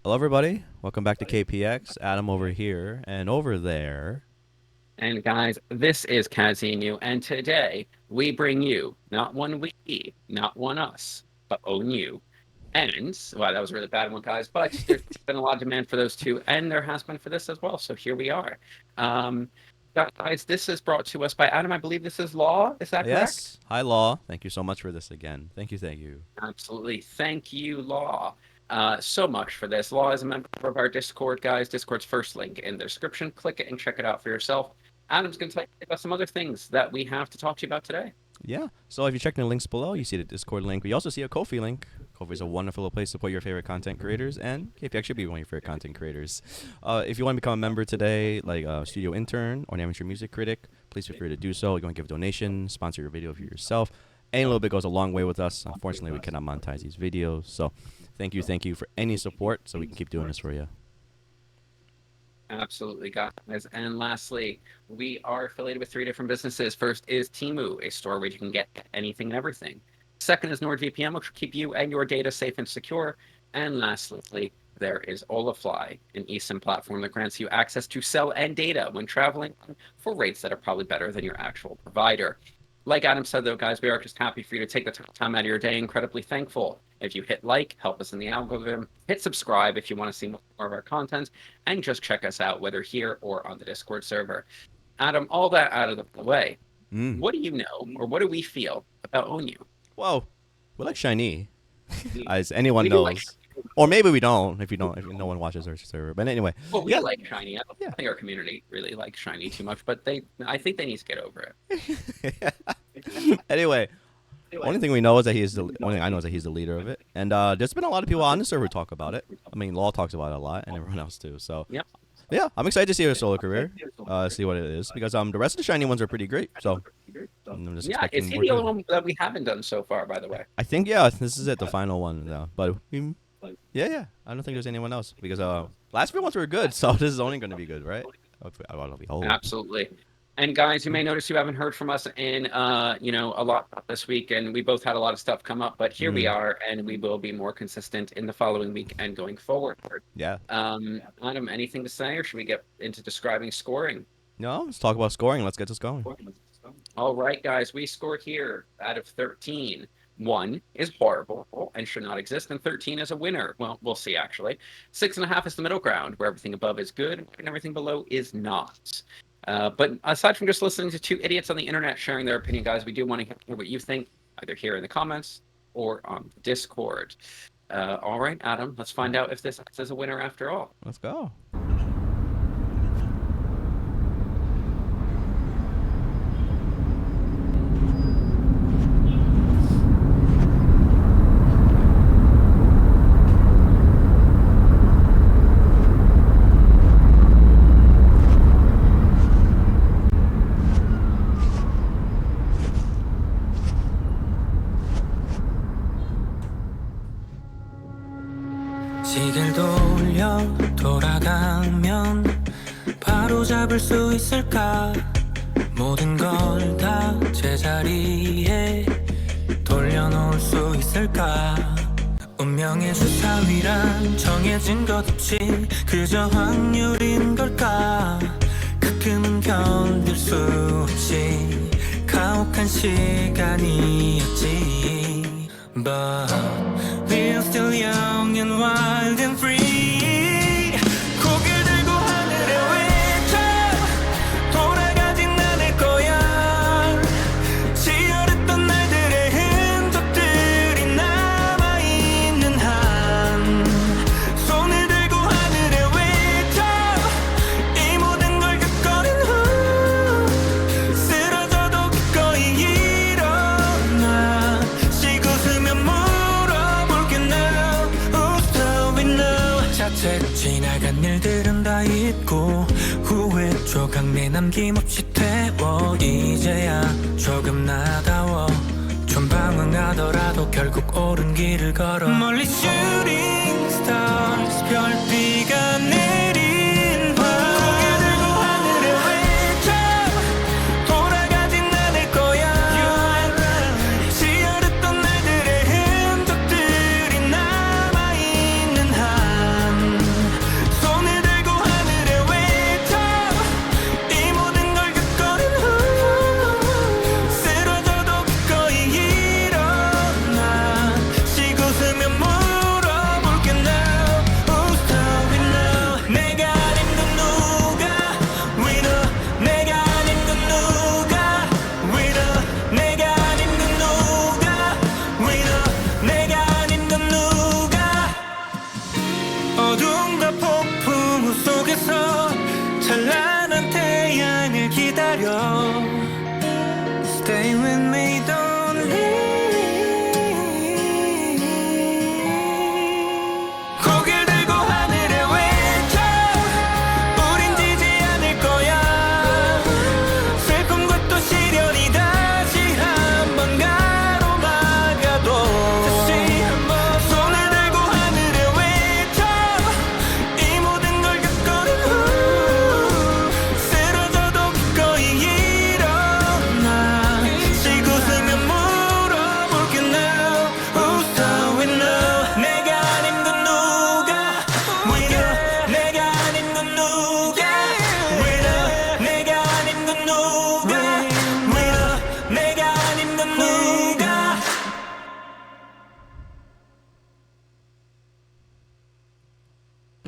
Hello, everybody. Welcome back to KPX. Adam over here and over there. And guys, this is Kazinu, and today we bring you not one we, not one us, but ONEW. And, wow, that was a really bad one, guys, but there's been a lot of demand for those two, and there has been for this as well, so here we are. Um, guys, this is brought to us by Adam. I believe this is Law. Is that correct? Yes. Hi, Law. Thank you so much for this again. Thank you. Thank you. Absolutely. Thank you, Law. So much for this. Law is a member of our Discord, guys. Discord's first link in the description. Click it and check it out for yourself. Adam's going to tell you about some other things that we have to talk to you about today. Yeah. So if you check the links below, you see the Discord link. We also see a Ko-fi link. Ko-fi is a wonderful place to support your favorite content creators, and KPX should be one of your favorite content creators. If you want to become a member today, like a studio intern or an amateur music critic, please feel free to do so. You want to give a donation, sponsor your video for yourself. Any little bit goes a long way with us. Unfortunately, we cannot monetize these videos. So thank you for any support so we can keep doing this for you. Absolutely, guys. And lastly, we are affiliated with 3 different businesses. First is Temu, a store where you can get anything and everything. Second is NordVPN, which will keep you and your data safe and secure. And lastly, there is Olafly, an eSIM platform that grants you access to cell and data when traveling for rates that are probably better than your actual provider. Like Adam said, though, guys, we are just happy for you to take the time out of your day. Incredibly thankful. If you hit like, help us in the algorithm. Hit subscribe if you want to see more of our content. And just check us out, whether here or on the Discord server. Adam, all that out of the way, what do you know, or what do we feel about ONU? Whoa. We like Shiny, as anyone We do like knows. Or maybe we don't, if no one watches our server. But anyway, Well, we yeah. like Shiny. I don't think our community really likes Shiny too much, but I think they need to get over it. Anyway, only thing we know is that only thing I know is that he's the leader of it. And there's been a lot of people on the server talk about it. I mean, Law talks about it a lot, and everyone else too. So Yep. yeah, I'm excited to see her solo career, see what it is, because the rest of the Shiny ones are pretty great. So I'm just Yeah, expecting is he more the good. only one that we haven't done so far, by the way? I think yeah, this is it, the final one now. But yeah, I don't think there's anyone else because last few ones were good, so this is only going to be good, right? I want to be holding. Absolutely. And guys, you may notice you haven't heard from us in a lot this week, and we both had a lot of stuff come up, but here we are, and we will be more consistent in the following week and going forward. Yeah. Adam, anything to say, or should we get into describing scoring? No, let's talk about scoring. Let's get this going. All right, guys, we score here out of 13. 1 is horrible and should not exist, and 13 is a winner. Well, we'll see, actually. 6.5 is the middle ground, where everything above is good and everything below is not. But aside from just listening to 2 idiots on the internet sharing their opinion, guys, we do want to hear what you think, either here in the comments or on Discord. All right, Adam, let's find out if this is a winner after all. Let's go. 시계를 돌려 돌아가면 바로 잡을 수 있을까? 모든 걸 다 제자리에 돌려놓을 수 있을까? 운명의 주사위란 정해진 것 없이 그저 확률인 걸까? 가끔은 견딜 수 없이 가혹한 시간이었지. But we're still young and wild and free. 고개를 들고 하늘에 외쳐 돌아가진 않을 거야. 치열했던 날들의 흔적들이 남아있는 한 손을 들고 하늘에 외쳐 이 모든 걸 겪어낸 후 쓰러져도 기꺼이 일어나 쉬고 쓰면 물어볼게 now. Who's telling now? 자칫 지나간 일들은 다 잊고 후회 조각 내남김없이 태워 이제야 조금 나다워 좀 방황하더라도 결국 옳은 길을 걸어 멀리 shooting stars 별비가 내린 밤 고개 들고 하늘에 외쳐 돌아가진 않을 거야. 치열했던 날들의 흔적들이 남아있는 한 향해서 찬란한 태양을 기다려 Stay with me don't leave 고개를 들고 하늘에 외쳐 우린 지지 않을 거야 슬픔과 또 시련이 다시 한번 가로막아도 다시 한번 손을 들고 하늘에 외쳐 이 모든 걸 겪어낸 후 쓰러져도 기꺼이 일어나 쉬고 서면 물어볼게 now Who's going now 내가 아닌 건 누가 Winner 내가 아닌 건 누가 Winner 내가 아닌 건 누가 Winner 내가 아닌 건 누가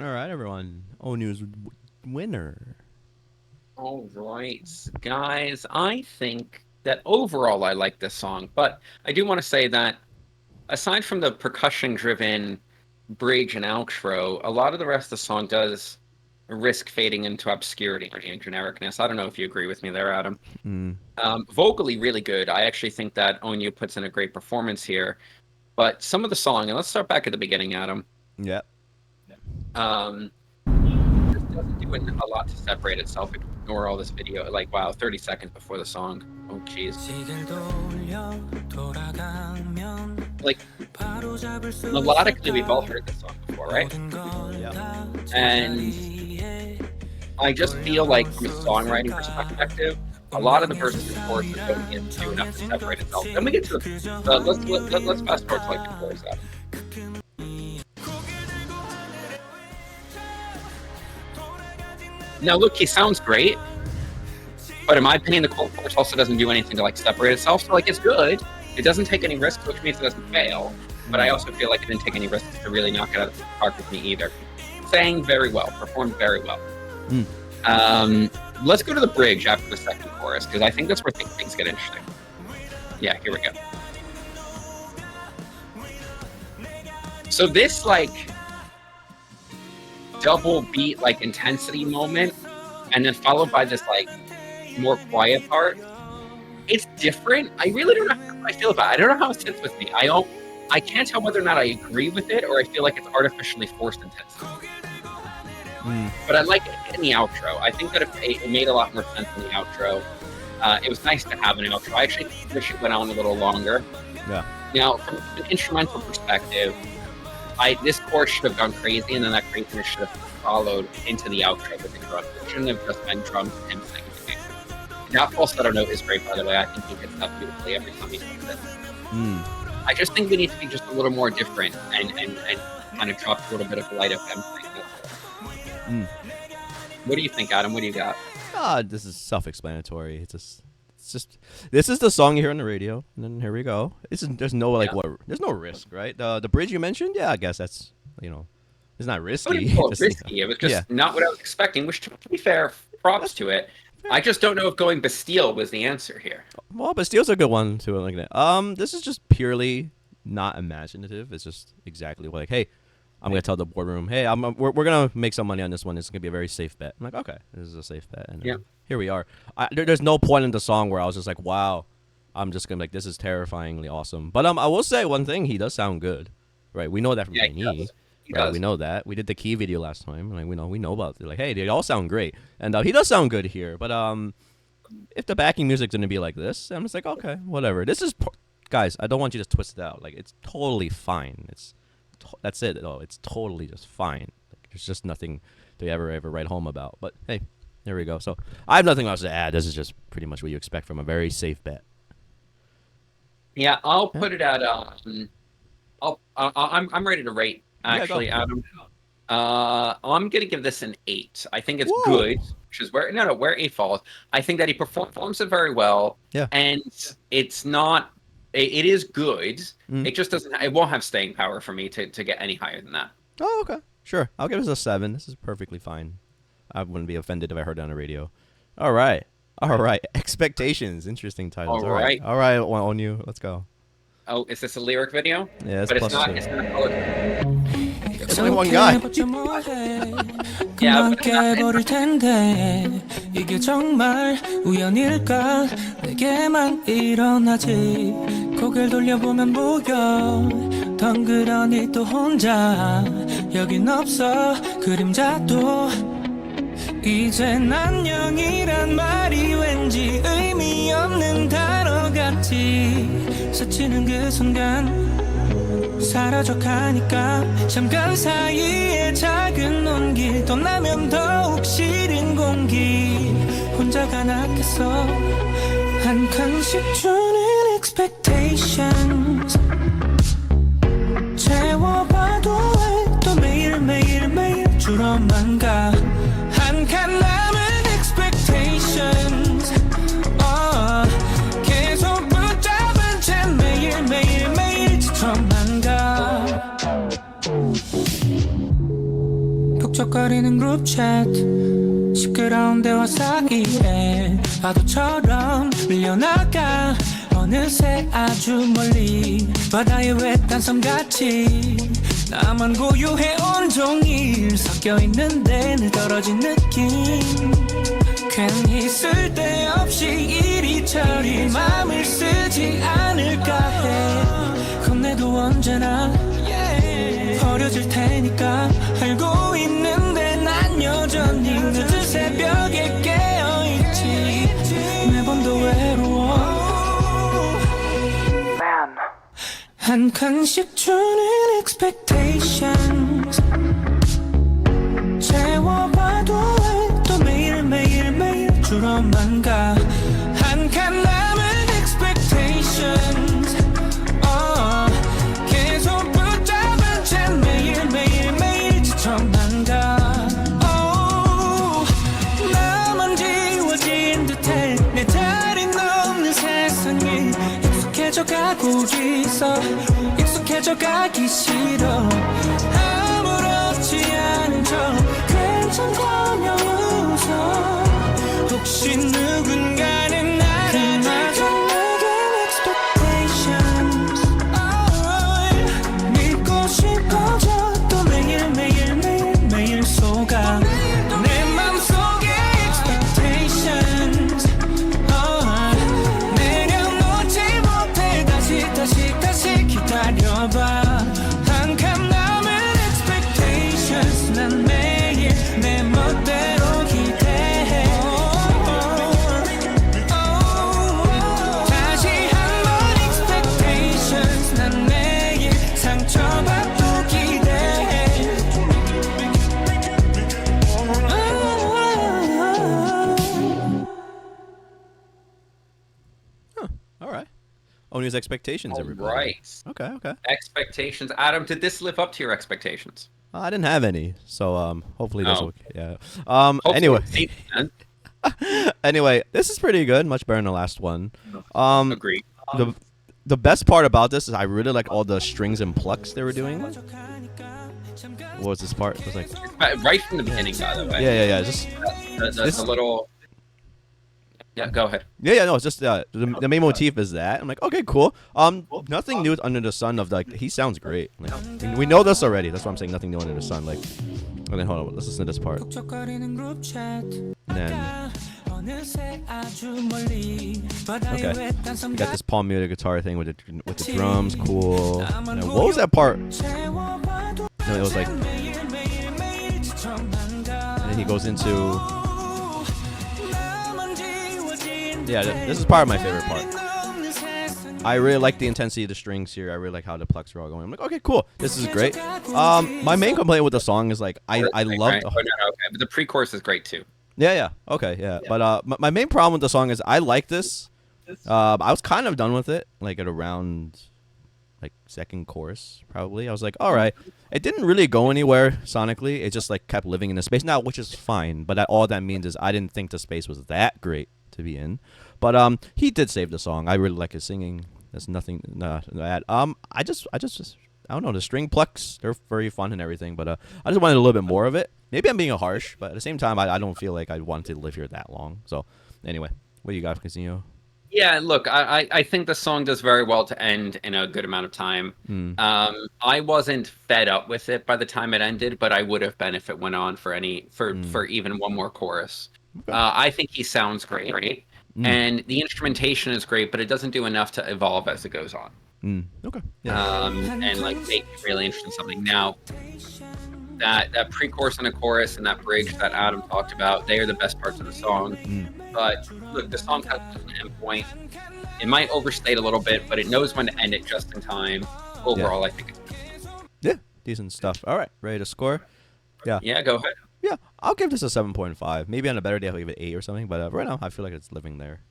All right, everyone. ONEW's winner. All right, guys. I think that overall I like this song, but I do want to say that aside from the percussion-driven bridge and outro, a lot of the rest of the song does risk fading into obscurity and genericness. I don't know if you agree with me there, Adam. Vocally, really good. I actually think that ONEW puts in a great performance here. But some of the song, and let's start back at the beginning, Adam. Yep. This doesn't do a lot to separate itself. Ignore all this video. Like, wow, 30 seconds before the song. Oh, jeez. Like, melodically, we've all heard this song before, right? Yeah. And I just feel like from a songwriting perspective, a lot of the verses and choruses don't get to do enough to separate itself. Then we get to the let's fast forward to like the chorus. Adam. Now, look, he sounds great, but in my opinion, the chorus also doesn't do anything to like separate itself. So, like, it's good. It doesn't take any risks, which means it doesn't fail. But I also feel like it didn't take any risks to really knock it out of the park with me either. Sang very well, performed very well. Let's go to the bridge after the second chorus, because I think that's where things get interesting. Yeah, here we go. So this, like, double beat, like, intensity moment, and then followed by this, like, more quiet part, it's different. I really don't know how I feel about it. I don't know how it sits with me. I can't tell whether or not I agree with it, or I feel like it's artificially forced intensity. But I like it in the outro. I think that it made a lot more sense in the outro. It was nice to have an outro. I actually wish it went on a little longer. Yeah. Now, from an instrumental perspective, this chorus should have gone crazy, and then that craziness should have followed into the outro with the drums. It shouldn't have just been drums and him singing. That falsetto note is great, by the way. I think he hits that beautifully every time he sings it. I just think we need to be just a little more different and kind of drop a little bit of light of them. What do you think, Adam? What do you got? This is self-explanatory. It's just this is the song you hear on the radio, and then here we go. There's no there's no risk, right? The bridge you mentioned, yeah, I guess that's it's not risky. Risky. It was just not what I was expecting. Which, to be fair, props to it. I just don't know if going Bastille was the answer here. Well, Bastille's a good one to like that. This is just purely not imaginative. It's just exactly like, hey, I'm gonna tell the boardroom, hey, we're gonna make some money on this one. It's gonna be a very safe bet. I'm like, okay, this is a safe bet, and here we are. There's no point in the song where I was just like, wow, I'm just gonna this is terrifyingly awesome. But I will say one thing, he does sound good, right? We know that from A&E. Right, we know that. We did the Key video last time. Like we know about it. Like, hey, they all sound great, and he does sound good here. But if the backing music's gonna be like this, I'm just like, okay, whatever. This is, guys, I don't want you to twist it out. Like, it's totally fine. That's it. Oh, it's totally just fine. Like, there's just nothing to ever write home about. But hey, there we go. So I have nothing else to add. This is just pretty much what you expect from a very safe bet. Yeah, I'll put it at I'm ready to rate. Actually, Adam, I'm gonna give this an 8. I think it's good, which is where 8 falls. I think that he performs it very well. Yeah, and it's not. It is good. It just doesn't. It won't have staying power for me to get any higher than that. Oh, okay, sure. I'll give this a 7. This is perfectly fine. I wouldn't be offended if I heard it on the radio. All right. Expectations. Interesting titles. All right. ONEW. Let's go. Oh, is this a lyric video? Yeah, but it's not. It's not color. only one guy. 금방 깨버릴 텐데 이게 정말 우연일까 내게만 일어나지 고개를 돌려보면 보여 덩그러니 또 혼자 여긴 없어 그림자도 이젠 안녕이란 말이 왠지 의미 없는 단어 같지 스치는 그 순간 사라져 가니까 잠깐 사이에 작은 온기 떠나면 더욱 시린 공기 혼자가 낫겠어 한 칸씩 주는 expectations 채워봐도 왜 또 매일매일 줄어만 가 한 칸 남은 expectations 계속 붙잡은 채 매일 지쳐만 가 북적거리는 그룹챗 시끄러운 대화 사이에 파도처럼 밀려나가 어느새 아주 멀리 바다의 외딴섬같이 나만 고요해 온종일 섞여있는데 늘 떨어진 느낌 괜히 쓸데없이 이리저리 맘을 쓰지 않을까 해 겁내도 언제나 버려질 테니까 알고 있는데 난 여전히 늦은 새벽에 깨어있지 매번 더 외로워 한 칸씩 주는 expectations 채워봐도 왜 또 매일매일 줄어만 가 한 칸 남은 expectations 계속 붙잡은 채 매일 지쳐만 가 나만 지워진 듯해 내 자리는 없는 세상에 익숙해져 가고 있어 익숙해져 가기 싫어 아무렇지 않은 척 괜찮다며 웃어 혹시 누군가는 알아줄까 내겐 expectations 믿고 싶어져 또 매일 속아 내 맘속에 expectations 내려놓지 못해 다시 기다려봐 한 칸 남은 expectations 난 매일 내 멋대로 기대해 다시 한번 expectations 난 매일 상처받고 기대해 All right. ONEW's expectations, All everybody. right. Okay. Expectations. Adam, did this live up to your expectations? I didn't have any, so hopefully this Oh. will. Yeah. Hopefully Anyway, it's safe then. anyway, this is pretty good. Much better than the last one. Agreed. The best part about this is I really like all the strings and plucks they were doing. What was this part? It was like Right from the beginning, by the way. yeah. Just The little. Yeah, go ahead. yeah. No, it's just the main motif is that. I'm like, okay, cool. Nothing new under the sun. Of like, he sounds great. Like, we know this already. That's why I'm saying nothing new under the sun. Like, and then hold on, let's listen to this part. And then okay, you got this palm muted guitar thing with the drums, cool. And then what was that part? No, it was like, and then he goes into. Yeah, this is probably my favorite part. I really like the intensity of the strings here. I really like how the plucks are all going. I'm like, okay, cool. This is great. My main complaint with the song is like I love. Right? Oh, no, okay. But the pre-chorus is great too. Yeah. Okay, yeah. But my main problem with the song is I like this. I was kind of done with it, like at around like second chorus probably. I was like, all right. It didn't really go anywhere sonically. It just like kept living in the space now, which is fine. But all that means is I didn't think the space was that great to be in. But he did save the song. I really like his singing. There's nothing to add. I just I don't know, the string plucks, they're very fun and everything, but I just wanted a little bit more of it. Maybe I'm being harsh, but at the same time I don't feel like I wanted to live here that long. So anyway, what do you got, Casino? Yeah, look, I think the song does very well to end in a good amount of time. Mm. I wasn't fed up with it by the time it ended, but I would have been if it went on for Mm. for even one more chorus. Okay. I think he sounds great, Mm. and the instrumentation is great, but it doesn't do enough to evolve as it goes on. Mm. Okay. Yeah. And like make you really interested in something. Now, that pre-chorus and a chorus and that bridge that Adam talked about, they are the best parts of the song. Mm. But look, the song has an end point. It might overstate a little bit, but it knows when to end it just in time. Overall, I think it's Yeah. Decent stuff. All right. Ready to score? Yeah. yeah. Go ahead. Yeah. I'll give this a 7.5. Maybe on a better day I'll give it 8 or something. But right now I feel like it's living there.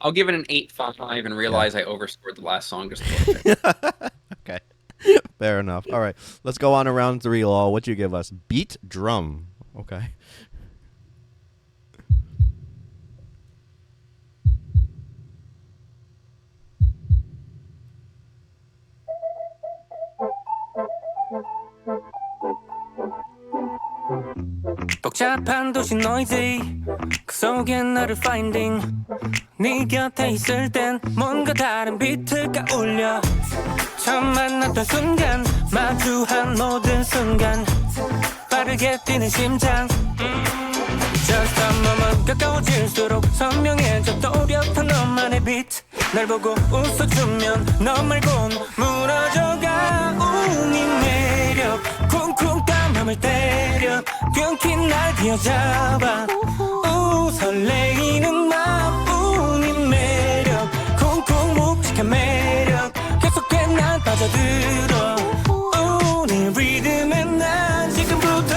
I'll give it an 8.5 and realize I overscored the last song just a little bit. Okay. Fair enough. All right. Let's go on to round 3, Law. What'd you give us? Beat drum. Okay. 복잡한 도시 noisy 그 속에 나를 finding 네 곁에 있을 땐 뭔가 다른 비트가 울려 처음 만났던 순간 마주한 모든 순간 빠르게 뛰는 심장 Just a moment 가까워질수록 선명해져 또렷한 너만의 빛 날 보고 웃어주면 너 말곤 무너져가 네 매력 쿵쿵 딴 맘을 때려 끊긴 날 뒤어잡아 설레이는 맘 네 매력 쿵쿵 묵직한 매력 계속해 난 빠져들어 네 리듬에 난 지금부터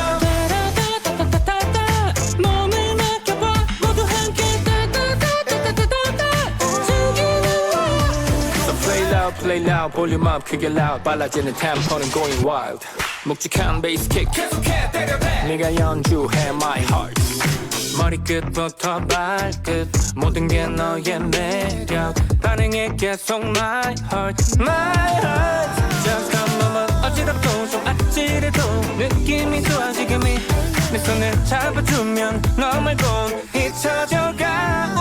몸을 맡겨봐 모두 함께 So play loud, 볼륨 up, 크게 loud 빨라지는 템포는 going wild 묵직한 베이스 킥 계속해 때려대 네가 연주해 my heart 머리끝부터 발끝 모든 게 너의 매력 반응해 계속 my heart Just a moment 어지럽고 좀 아찔해도 느낌이 좋아 지금이 내 손을 잡아주면 너 말곤 잊혀져가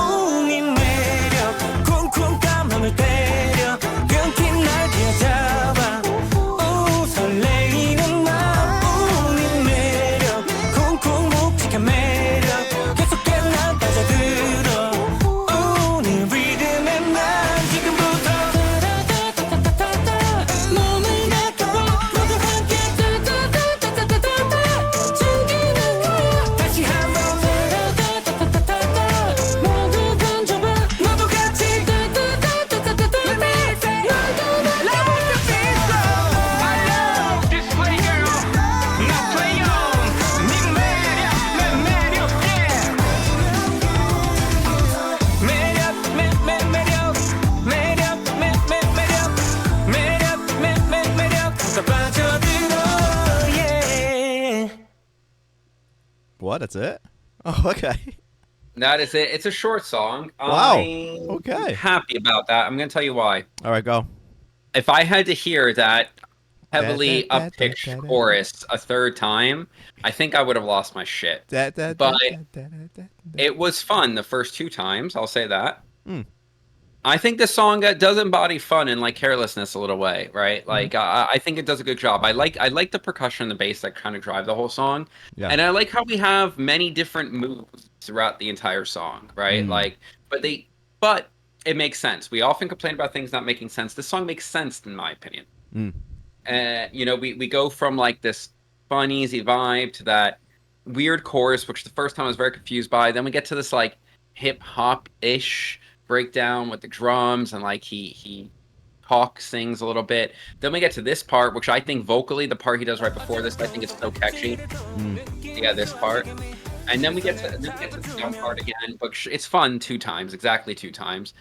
네 매력 쿵쿵 딴 맘을 때려 끊긴 날 뒤어잡아 설레이는 맘 네 매력 쿵쿵 묵직한 매력 계속해 난 빠져들어 네 리듬에 난 지금부터 몸을 맡겨봐 모두 함께 즐기는 거야 다시 한번 모두 던져봐 모두 같이 Let me say Love with the beat slow I love this play girl 나 play on 네 매력 내 매력 yeah 매력 매력 매력 매력 매력 매력 다 빠져들어 yeah What? That's it? Oh, okay. That is it. It's a short song. Wow. I'm Okay. happy about that. I'm going to tell you why. All right, go. If I had to hear that heavily Da, da, da, up-pitched da, da, da. chorus a third time, I think I would have lost my shit. Da, da, da, But da, da, da, da. it was fun the first 2 times. I'll say that. Mm. I think this song does embody fun and like carelessness a little way, right? Like I think it does a good job. I like the percussion and the bass that kind of drive the whole song, Yeah. and I like how we have many different moves throughout the entire song, right? Like, but it makes sense. We often complain about things not making sense. This song makes sense in my opinion. Mm. You know, we go from like this fun, easy vibe to that weird chorus, which the first time I was very confused by. Then we get to this like hip hop ish breakdown with the drums and like he talk sings a little bit. Then we get to this part, which I think vocally, the part he does right before this, I think it's so catchy. Yeah, this part. And then we get to the dumb part again, but it's fun 2 times, exactly 2 times.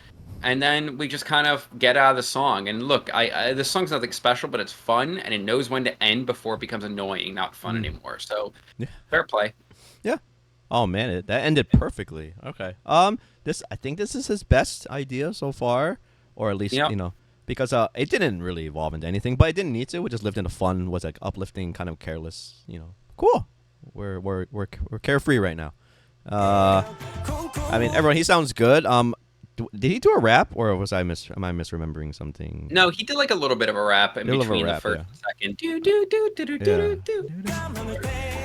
And then we just kind of get out of the song. And look, this song's nothing special, but it's fun, and it knows when to end before it becomes annoying, not fun anymore. So, Yeah. fair play. Yeah. Oh man, that ended perfectly. Okay. I think this is his best idea so far, or at least Yeah. because it didn't really evolve into anything, but it didn't need to. We just lived in a fun, was like uplifting, kind of careless. Cool. We're carefree right now. I mean, everyone, he sounds good. Did he do a rap, or was am I misremembering something? No, he did like a little bit of a rap in between the first and second. Do do do do do do do.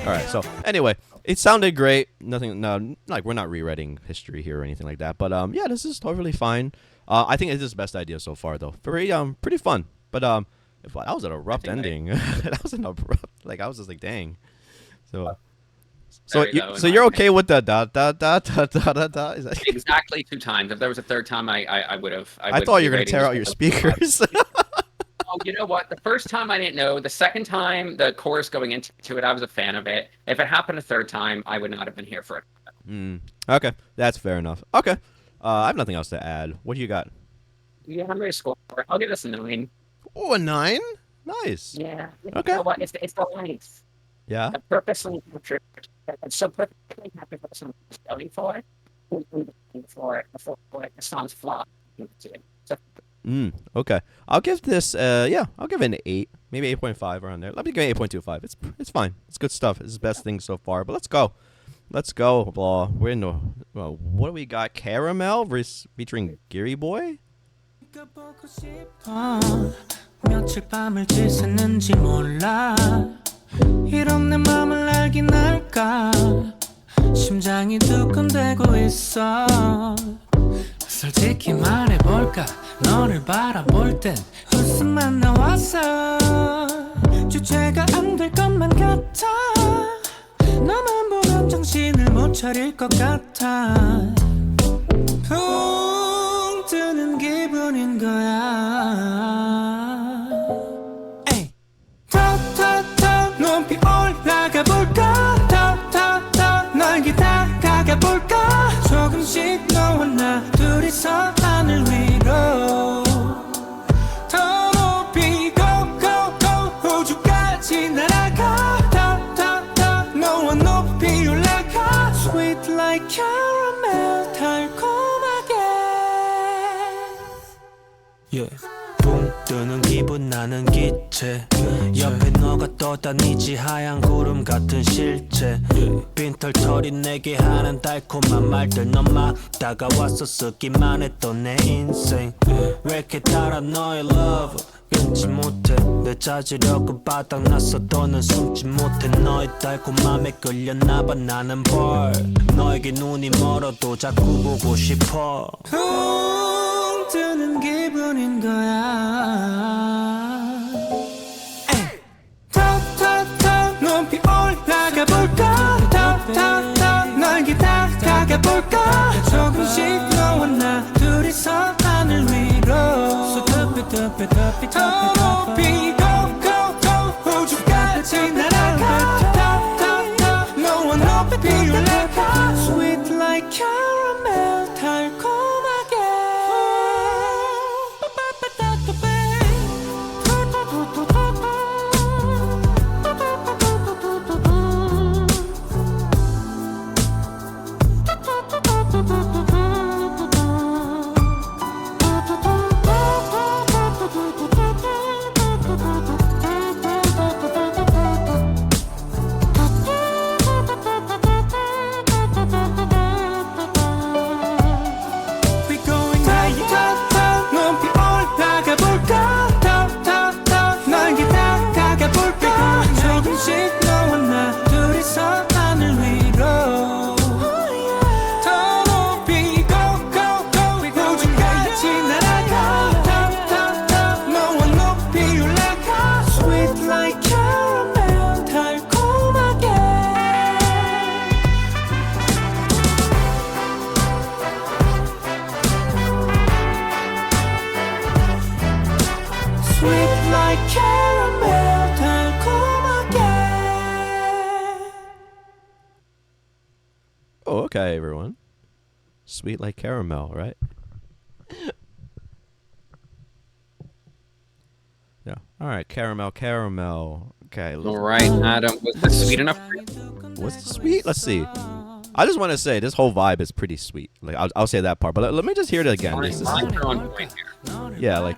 All right. So anyway, it sounded great. Nothing. No, like we're not rewriting history here or anything like that. But yeah, this is totally fine. I think it's his best idea so far, though. Pretty fun. But that was an abrupt ending. That was an abrupt. Like I was just like, dang. So you're okay with the dot dot dot dot dot dot dot? Is that exactly 2 times? If there was a third time, I would have. I thought you were gonna tear out your speakers. Oh, you know what? The first time I didn't know. The second time, the chorus going into it, I was a fan of it. If it happened a third time, I would not have been here for it. Okay, that's fair enough. Okay, I have nothing else to add. What do you got? Yeah, I'm ready to score. I'll give this a 9. Oh, a 9? Nice. Yeah. Okay. You know what? It's the length. Yeah. The purposely captured. It's so perfectly captured what someone was going for. Before the song's flop. So, Okay. I'll give this. I'll give it an 8, maybe 8.5 around there. Let me give it 8.25. It's fine. It's good stuff. It's the best thing so far. But let's go. We're in the. Well, what do we got? Caramel featuring Geary Boy. 며칠 밤을 지새는지 몰라 이런 내 맘을 알긴 알까 심장이 두근대고 있어 솔직히 말해볼까 너를 바라볼 땐 웃음만 나왔어 주체가 안 될 것만 같아 너만 보면 정신을 못 차릴 것 같아 붕 뜨는 기분인 거야 높이 올라가 볼까 더 넓게 다가가 볼까 조금씩 너와 나 둘이서 하늘 위로 더 높이 go 우주까지 날아가 더 너와 높이 올라가 Sweet like caramel 달콤하게 yeah. 붕 뜨는 기분 나는 기체 옆에 너가 떠다니지 하얀 구름 같은 실체 빈털털이 내게 하는 달콤한 말들 넌 막 다가와서 쓰기만 했던 내 인생 왜 이렇게 달아 너의 love 끊지 못해 내 자제력은 바닥났어 더는 숨지 못해 너의 달콤함에 끌렸나봐 나는 벌 너에게 눈이 멀어도 자꾸 보고 싶어 붕 뜨는 기분인 거야 더 높이 올라가 볼까 더 넓게 다가가 볼까 조금씩 너와 나 둘이서 하늘 위로 So 더 높이 go 우주까지 날아가 더 너와 높이 올라가 Sweet like caramel 달콤하게 Oh, okay, everyone. Sweet like caramel, right? Yeah. All right, caramel. Okay. all right, Adam, was this sweet enough for you? What's sweet? Let's see. I just want to say this whole vibe is pretty sweet. Like I'll say that part, but let me just hear it again. Lines are on point here. Yeah, like.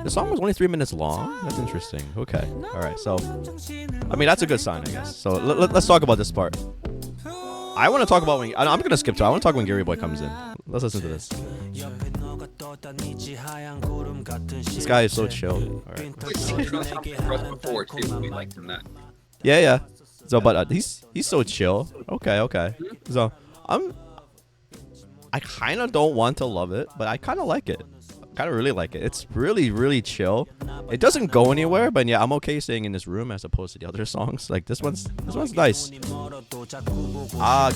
The song was only 3 minutes long. That's interesting. Okay. All right. So, I mean, that's a good sign, I guess. So let's talk about this part. I want to talk about when I'm gonna skip to. I want to talk when Gary Boy comes in. Let's listen to this. This guy is so chill. All right. Before too, we liked him that. Yeah. So, but he's so chill. Okay. So I kind of don't want to love it, but I kind of like it. Kind of really like it. It's really chill. It doesn't go anywhere, but yeah, I'm okay staying in this room as opposed to the other songs. Like this one's nice. I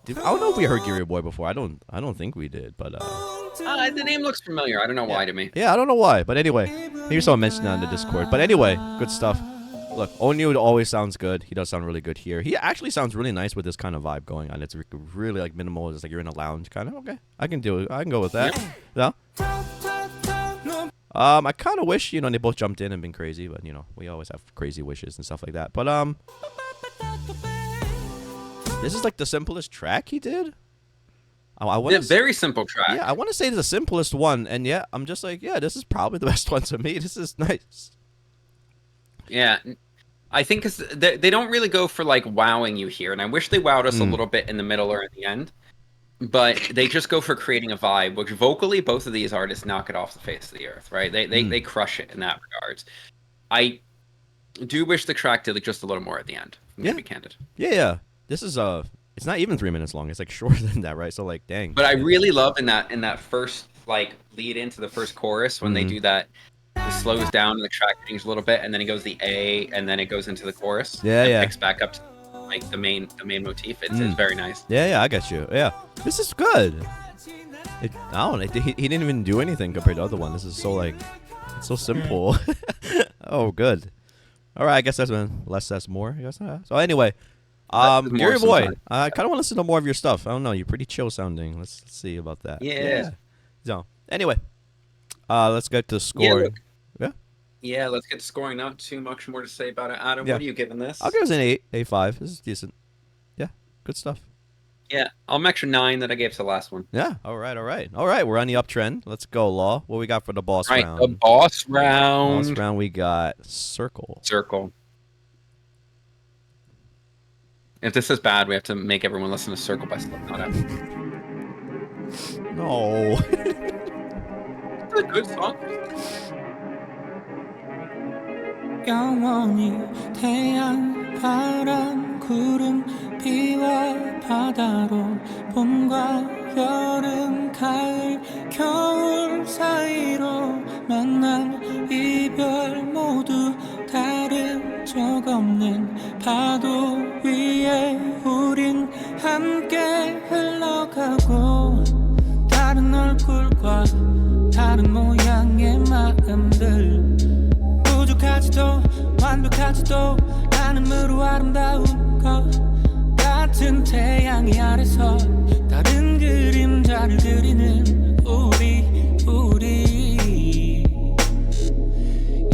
don't know if we heard Gary Boy before. I don't think we did, but the name looks familiar. I don't know why to me. yeah, I don't know why, but anyway, maybe someone mentioned that in the Discord. But anyway, good stuff. Look, ONEW always sounds good. He does sound really good here. He actually sounds really nice with this kind of vibe going on. It's really like minimal. It's like you're in a lounge kind of. Okay, I can do it. I can go with that. Yeah. I kind of wish, they both jumped in and been crazy, but we always have crazy wishes and stuff like that. But this is like the simplest track he did. Very simple track. Yeah, I want to say the simplest one, and yeah, I'm just like, yeah, this is probably the best one to me. This is nice. Yeah, I think they don't really go for like wowing you here, and I wish they wowed us a little bit in the middle or at the end. But they just go for creating a vibe, which vocally both of these artists knock it off the face of the earth, right? They crush it in that regards. I do wish the track did just a little more at the end. To be candid. Yeah. This is it's not even 3 minutes long. It's like shorter than that, right? So like, dang. But I really love in that first like lead into the first chorus when they do that. It slows down and the track changes a little bit, and then it goes the A, and then it goes into the chorus. Yeah. Picks back up to like the main motif. It's very nice. Yeah, I get you. Yeah, this is good. I don't know. He didn't even do anything compared to the other one. This is so like, it's so simple. Oh, good. All right, I guess that's been less. That's more. I guess. So anyway, Gary Boy, I kind of want to listen to more of your stuff. I don't know. You're pretty chill sounding. Let's see about that. Yeah. So anyway, let's get to scoring. Yeah, let's get to scoring. Not too much more to say about it. Adam, what are you giving this? I'll give it an 8, 8.5. This is decent. Yeah, good stuff. Yeah, I'll make sure 9 that I gave to the last one. Yeah, all right. We're on the uptrend. Let's go, Law. What we got for the boss round? The boss round. Boss round, we got Circle. If this is bad, we have to make everyone listen to Circle by Slipknot. No. It's a good song. 영원히 태양, 바람, 구름, 비와 바다로 봄과 여름, 가을, 겨울 사이로 만남, 이별 모두 다른 적 없는 파도 위에 우린 함께 흘러가고 다른 얼굴과 다른 모양의 마음들 부족하지도 완벽하지도 않음으로 아름다운 것 같은 태양이 아래서 다른 그림자를 그리는 우리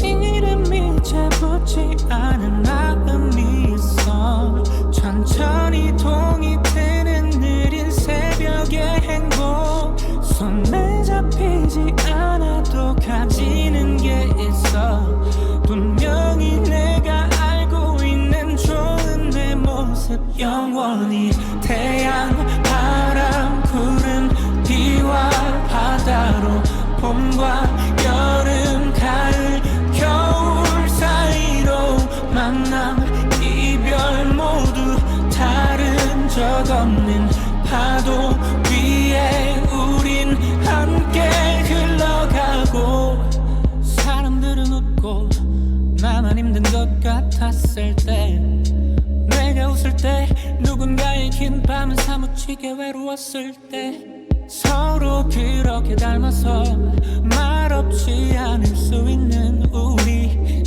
이름이 재붙지 않은 마음이 있어 천천히 동이 트는 느린 새벽의 행복 손에 잡히지 않아도 가지는 게 있어 분명히 내가 알고 있는 좋은 내 모습 영원히 태양 바람 구름 비와 바다로 봄과 여름 가을 겨울 사이로 만남 이별 모두 다른 적 없는 파도 위에 우린 함께 흘러가고 사람들은 웃고 나만 힘든 것 같았을 때 내가 웃을 때 누군가의 긴 밤은 사무치게 외로웠을 때 서로 그렇게 닮아서 말없이 않을 수 있는 우리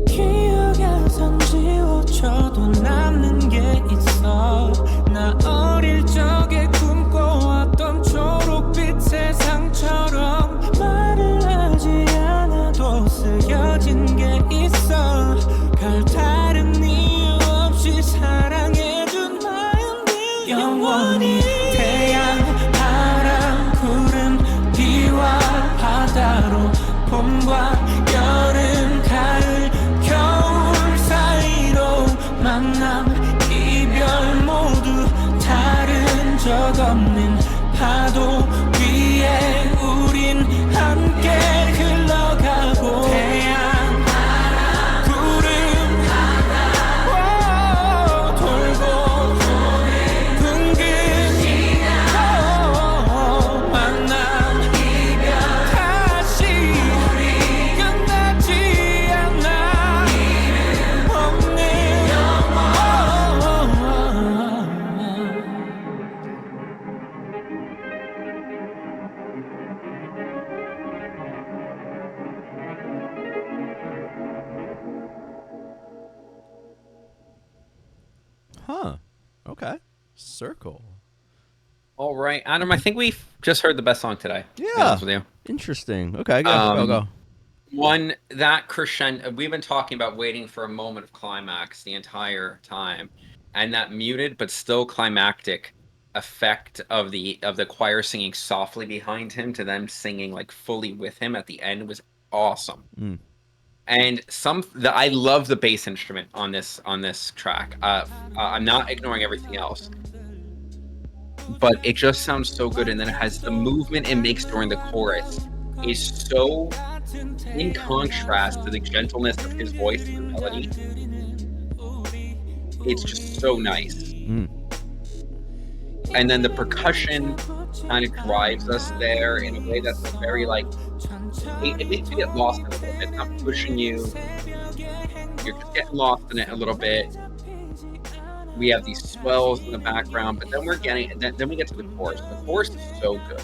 기억에선 지워져도 남는 게 있어 나 어릴 적에 꿈꿔왔던 초록빛 세상처럼 말을 하지 않아도 쓰여진 게 있어 별다른 이유 없이 사랑해준 마음들 영원히 태양 바람 구름 비와 바다로 봄과 여름 가을 겨울 사이로 만남 Huh. Okay. Circle. All right, Adam. I think we've just heard the best song today. To be Yeah. honest with you. Interesting. Okay. Go. One that crescendo. We've been talking about waiting for a moment of climax the entire time, and that muted but still climactic effect of the choir singing softly behind him to them singing like fully with him at the end was awesome. Mm. And I love the bass instrument on this track. I'm not ignoring everything else, but it just sounds so good. And then it has the movement it makes during the chorus is so in contrast to the gentleness of his voice and melody. It's just so nice. Mm. And then the percussion kind of drives us there in a way that's very like it makes you get lost in it a little bit. Not pushing you. You're just getting lost in it a little bit. We have these swells in the background, but then then we get to the chorus. The chorus is so good.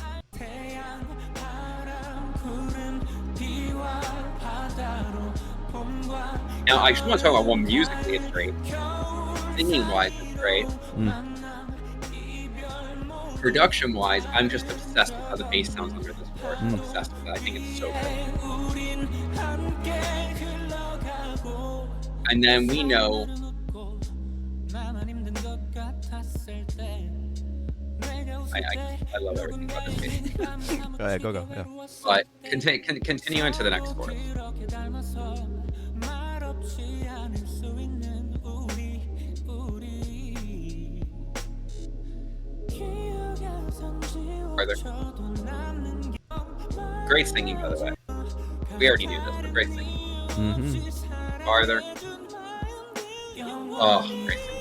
Now, I just want to talk about one musically, it's great. Singing-wise, it's great. Mm. Production-wise, I'm just obsessed with how the bass sounds under this chorus. I'm obsessed with it. I think it's so good. And then we know I love everything about this bass. Go ahead. Go. Yeah. But continue into the next chorus. Farther. Great singing, by the way. We already knew this, but great singing. Mm-hmm. Farther. Oh, great singing.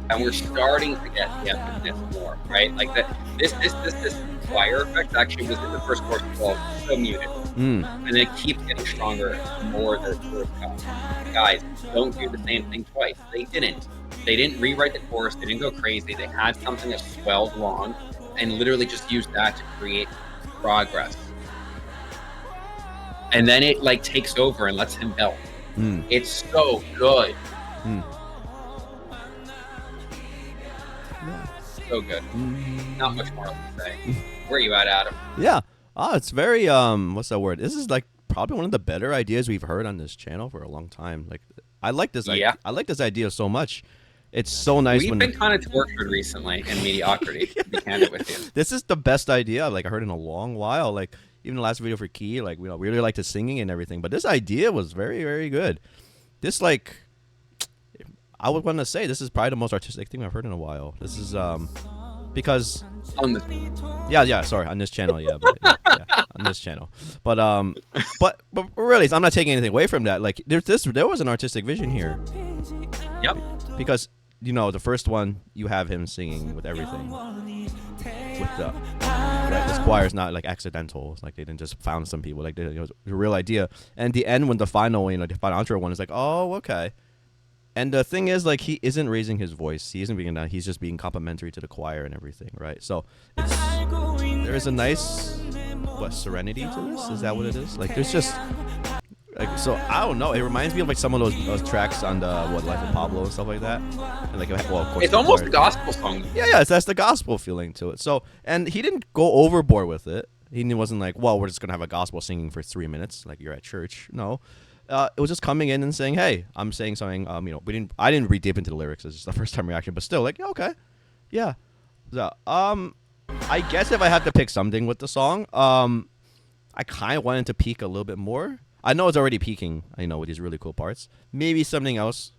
And we're starting to get the emphasis more, right? Like this choir effect actually was in the first chorus as well, so muted. Mm. And then it keeps getting stronger the more the chorus comes. Guys, don't do the same thing twice. They didn't rewrite the chorus. They didn't go crazy. They had something that swelled long and literally just used that to create progress. And then it like takes over and lets him belt. Mm. It's so good. Mm. So good. Not much more else to say. Where are you at, Adam? Yeah. Oh, it's very what's that word? This is like probably one of the better ideas we've heard on this channel for a long time. Like I like this idea. I like this idea so much. It's so nice. We've been kind of tortured recently in mediocrity, to be candid with you. This is the best idea like I heard in a long while. Like even the last video for Key, like we really liked the singing and everything. But this idea was very, very good. This like I would want to say this is probably the most artistic thing I've heard in a while. This is because on the sorry, on this channel, but on this channel. But really, I'm not taking anything away from that. Like there was an artistic vision here. Yep. Because the first one you have him singing with everything. With the right, this choir is not like accidental. It's like they didn't just found some people. Like it was a real idea. And the end when the final outro one is like, oh okay. And the thing is, like, he isn't raising his voice. He isn't being that. He's just being complimentary to the choir and everything, right? So there is a nice serenity to this. Is that what it is? Like, there's just like so. I don't know. It reminds me of like some of those tracks on the Life of Pablo and stuff like that. And like, well, of course, it's almost a gospel song. Yeah. That's the gospel feeling to it. So, and he didn't go overboard with it. He wasn't like, well, we're just gonna have a gospel singing for 3 minutes, like you're at church. No. It was just coming in and saying, "Hey, I'm saying something." I didn't read deep into the lyrics. It's just the first time reaction, but still, like, yeah, okay, yeah. So, I guess if I had to pick something with the song, I kind of wanted to peak a little bit more. I know it's already peaking. With these really cool parts. Maybe something else,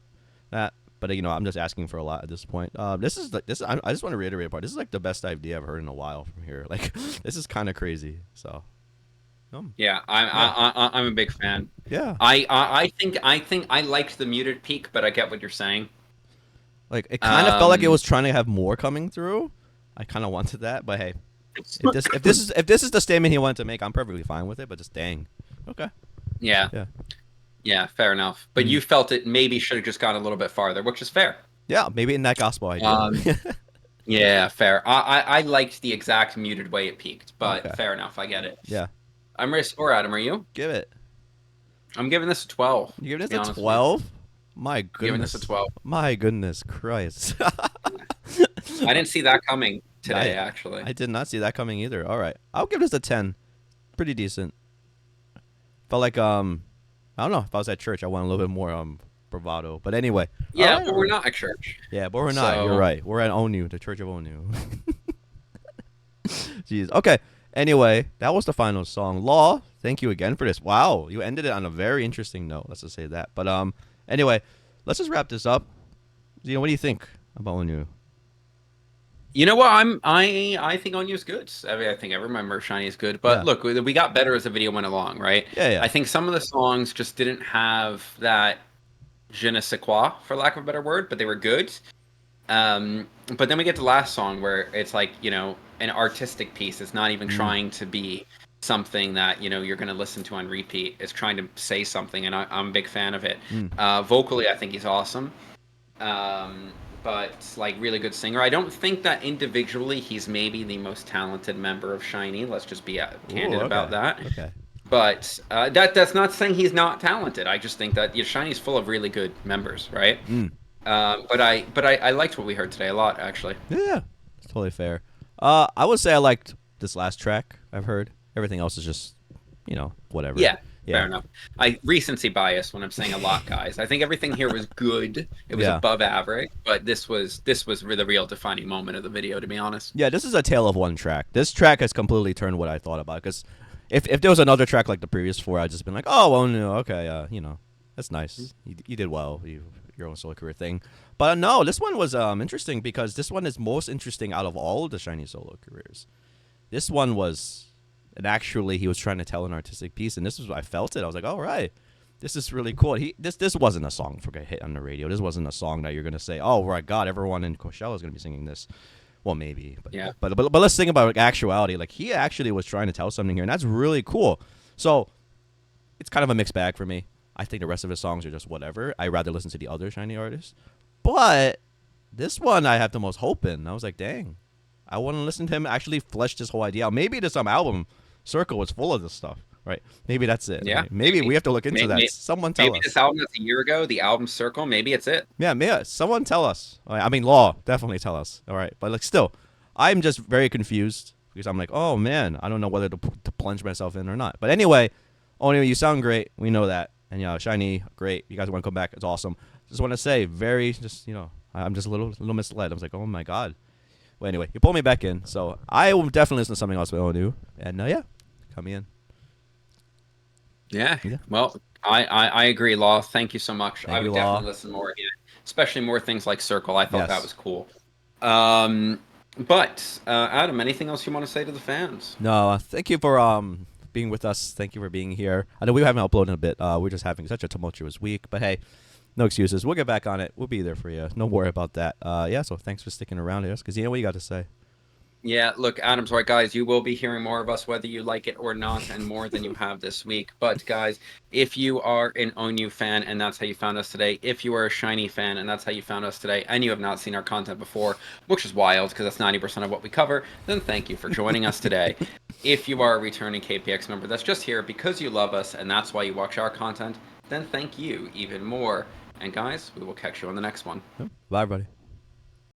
but I'm just asking for a lot at this point. This is. I just want to reiterate a part. This is like the best idea I've heard in a while from here. Like, this is kind of crazy. So. Yeah, I'm a big fan. Yeah, I think I liked the muted peak, but I get what you're saying. Like it kind of felt like it was trying to have more coming through. I kind of wanted that, but hey, if this is the statement he wanted to make, I'm perfectly fine with it. But just dang, okay. Yeah, fair enough. But you felt it maybe should have just gone a little bit farther, which is fair. Yeah, maybe in that gospel idea. Yeah, fair. I liked the exact muted way it peaked, but okay. Fair enough. I get it. Yeah. I'm ready to score, Adam. Are you? Give it. I'm giving this a 12. You giving this a 12? My Giving this a goodness. 12. My goodness Christ. I didn't see that coming today, I, actually. I did not see that coming either. All right. I'll give this a 10. Pretty decent. Felt like I don't know, if I was at church I want a little bit more bravado. But anyway. All Yeah, right, but all we're right. not at church. Yeah, but we're not. You're So, right. We're at ONEW, the Church of ONEW. Jeez. Okay. Anyway, that was the final song. Law, thank you again for this. Wow, you ended it on a very interesting note. Let's just say that. But anyway, let's just wrap this up. Zeno, what do you think about ONEW? you know what? I think ONEW is good. I think every member of Shiny is good. But Yeah. look, we got better as the video went along, right? Yeah, yeah. I think some of the songs just didn't have that je ne sais quoi, for lack of a better word, but they were good. But then we get to the last song where it's like, an artistic piece. It's not even trying to be something that, you're going to listen to on repeat. It's trying to say something, and I'm a big fan of it. Vocally, I think he's awesome. But like really good singer. I don't think that individually he's maybe the most talented member of Shiny. Let's just be candid Ooh, about okay. that. Okay. But that's not saying he's not talented. I just think that Shiny's full of really good members, right? But I liked what we heard today a lot, actually. Yeah, it's totally fair. I would say I liked this last track I've heard. Everything else is just, whatever. Yeah, Yeah. fair enough. I recency bias when I'm saying a lot, guys. I think everything here was good. It was Yeah. above average, but this was the real defining moment of the video, to be honest. Yeah, this is a tale of one track. This track has completely turned what I thought about. Because if there was another track like the previous four, I'd just been like, oh, well, no, okay, that's nice. You did well. Your own solo career thing. But no, this one was interesting because this one is most interesting out of all the Shiny solo careers. This one was, and actually he was trying to tell an artistic piece, and this was, I felt it. I was like, all right, this is really cool. This wasn't a song for a hit on the radio. This wasn't a song that you're gonna say, oh my God, everyone in Coachella is gonna be singing this. Well, maybe, but Yeah. But let's think about actuality. Like he actually was trying to tell something here, and that's really cool. So it's kind of a mixed bag for me. I think the rest of his songs are just whatever. I'd rather listen to the other Shiny artists. But this one I have the most hope in. I was like, dang, I want to listen to him actually flesh this whole idea out. Maybe this album, Circle, was full of this stuff, right? Maybe that's it. Yeah. Right? Maybe we have to look into that. Someone tell maybe us. this album that's a year ago, the album Circle, maybe it's it. Yeah, someone tell us. I mean, Law, definitely tell us. All right. But like still, I'm just very confused because I'm like, oh, man, I don't know whether to plunge myself in or not. But anyway, you sound great. We know that. And, Shiny, great. You guys want to come back. It's awesome. Just want to say, I'm just a little misled. I was like, oh, my God. Well, anyway, you pulled me back in. So I will definitely listen to something else with ONEW. And, come in. Yeah. Yeah. Well, I agree, Law. Thank you so much. Thank I you, would Law. definitely listen more again, especially more things like Circle. I thought Yes. that was cool. But Adam, anything else you want to say to the fans? No, thank you for being with us. Thank you for being here. I know we haven't uploaded in a bit. We're just having such a tumultuous week. But, hey, no excuses. We'll get back on it. We'll be there for you. No worry about that. So thanks for sticking around here. Because what you got to say? Yeah, look, Adam's right, guys. You will be hearing more of us whether you like it or not, and more than you have this week. But, guys, if you are an ONEW fan and that's how you found us today, if you are a Shiny fan and that's how you found us today, and you have not seen our content before, which is wild because that's 90% of what we cover, then thank you for joining us today. If you are a returning KPX member that's just here because you love us and that's why you watch our content, then thank you even more. And, guys, we will catch you on the next one. Bye, everybody.